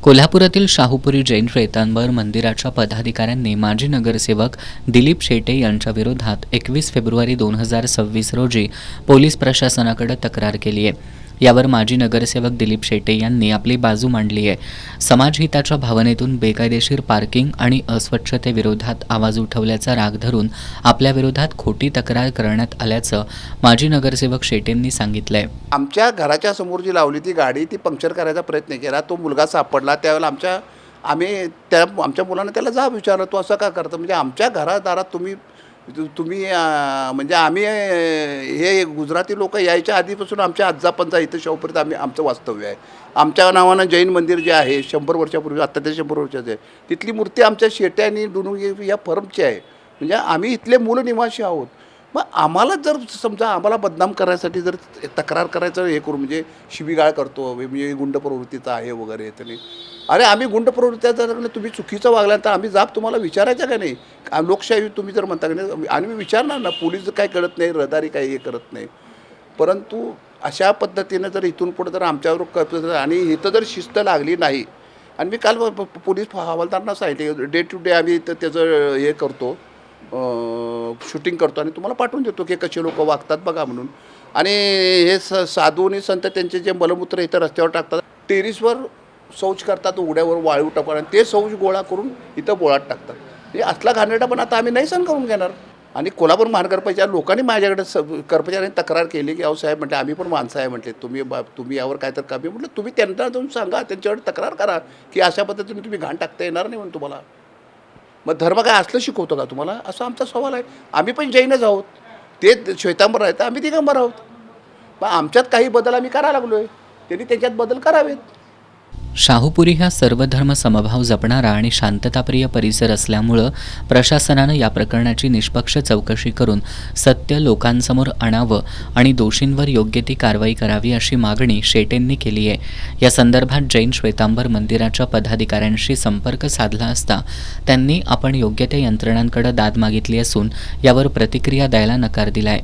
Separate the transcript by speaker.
Speaker 1: कोल्हापुरातील शाहूपुरी जैन श्वेतांबर मंदिराच्या पदाधिकाऱ्यांनी माजी नगरसेवक दिलीप शेटे यांच्या विरोधात 21 फेब्रुवारी 2026 रोजी पोलीस प्रशासनाकडे तक्रार केली आहे। यावर माजी नगरसेवक दिलीप शेटे यांनी आपली बाजू मांडली आहे। समाजहिताच्या भावनेतून बेकायदेशीर पार्किंग आणि अस्वच्छतेविरोधात आवाज उठवल्याचा राग धरून आपल्या विरोधात खोटी तक्रार करण्यात आल्याचं माजी नगरसेवक शेटेंनी सांगितलंय।
Speaker 2: आमच्या घराच्या समोर जी लावली ती गाडी ती पंक्चर करायचा प्रयत्न केला, तो मुलगा सापडला। त्यावेळेला आमच्या मुलानं त्याला जाब विचारलं, तू असं का करतं? म्हणजे आमच्या घरादारात तुम्ही म्हणजे आम्ही हे गुजराती लोक यायच्या आधीपासून आमच्या आजोबांचा इथं शाहूपुरीत आमचं वास्तव्य आहे। आमच्या नावानं जैन मंदिर जे आहे 100 वर्षापूर्वी, आता ते 100 वर्षाचं आहे, तिथली मूर्ती आमच्या शेट्या आणि डुनुगी या फर्मची आहे। म्हणजे आम्ही इथले मूल निवासी आहोत। मग आम्हाला जर समजा आम्हाला बदनाम करायसाठी जर तक्रार करायचं हे करू, म्हणजे शिवीगाळ करतो, म्हणजे गुंड प्रवृत्तीचा आहे वगैरे, तर नाही। अरे आम्ही गुंड प्रवृत्तीचा जर तुम्ही चुकीचं वागला तर आम्ही जाब तुम्हाला विचारायचं का नाही? लोकशाही तुम्ही जर म्हणता का नाही, आणि मी विचारणार ना, पोलीस काय कळत नाही, रहदारी काही हे करत नाही। परंतु अशा पद्धतीनं जर इथून पुढे जर आमच्यावर आणि इथं जर शिस्त लागली नाही, आणि मी काल पोलीस हवालदारांना सांगितले, डे टू डे आम्ही त्याचं हे करतो, शूटिंग करतो आणि तुम्हाला पाठवून देतो की कसे लोक वागतात बघा म्हणून। आणि हे साधू आणि संत त्यांचे जे मलमूत्र इथं रस्त्यावर टाकतात, टेरिसवर शौच करतात, उघड्यावर वाळू टाकतात आणि ते शौच गोळा करून इथं बोळात टाकतात। हे असला घाणेरडा पण आता आम्ही नाही सहन करून घेणार। आणि कोल्हापूर महानगरपालिकेच्या लोकांनी माझ्याकडे कर्मचाऱ्यांनी तक्रार केली की अहो साहेब, म्हटले आम्ही पण माणसं आहे, म्हटले तुम्ही यावर काय तर कमी, म्हटलं तुम्ही त्यांना जाऊन सांगा, त्यांच्याकडे तक्रार करा की अशा पद्धतीने तुम्ही घाण टाकता येणार नाही म्हणून तुम्हाला। मग धर्म काय असलं शिकवतो का तुम्हाला, असा आमचा सवाल आहे। आम्ही पण जैनच आहोत, ते श्वेतांबर आहेत, आम्ही दिगंबर आहोत। मग आमच्यात काही बदल आम्ही करायला लागलो आहे, त्यांनी त्याच्यात बदल करावेत।
Speaker 1: शाहूपुरी हा सर्वधर्म समभाव जपणारा आणि शांतताप्रिय परिसर असल्यामुळं प्रशासनानं या प्रकरणाची निष्पक्ष चौकशी करून सत्य लोकांसमोर आणावं आणि दोषींवर योग्य ती कारवाई करावी अशी मागणी शेटेंनी केली आहे। या संदर्भात जैन श्वेतांबर मंदिराच्या पदाधिकाऱ्यांशी संपर्क साधला असता त्यांनी आपण योग्य त्या यंत्रणांकडे दाद मागितली असून यावर प्रतिक्रिया द्यायला नकार दिलाय।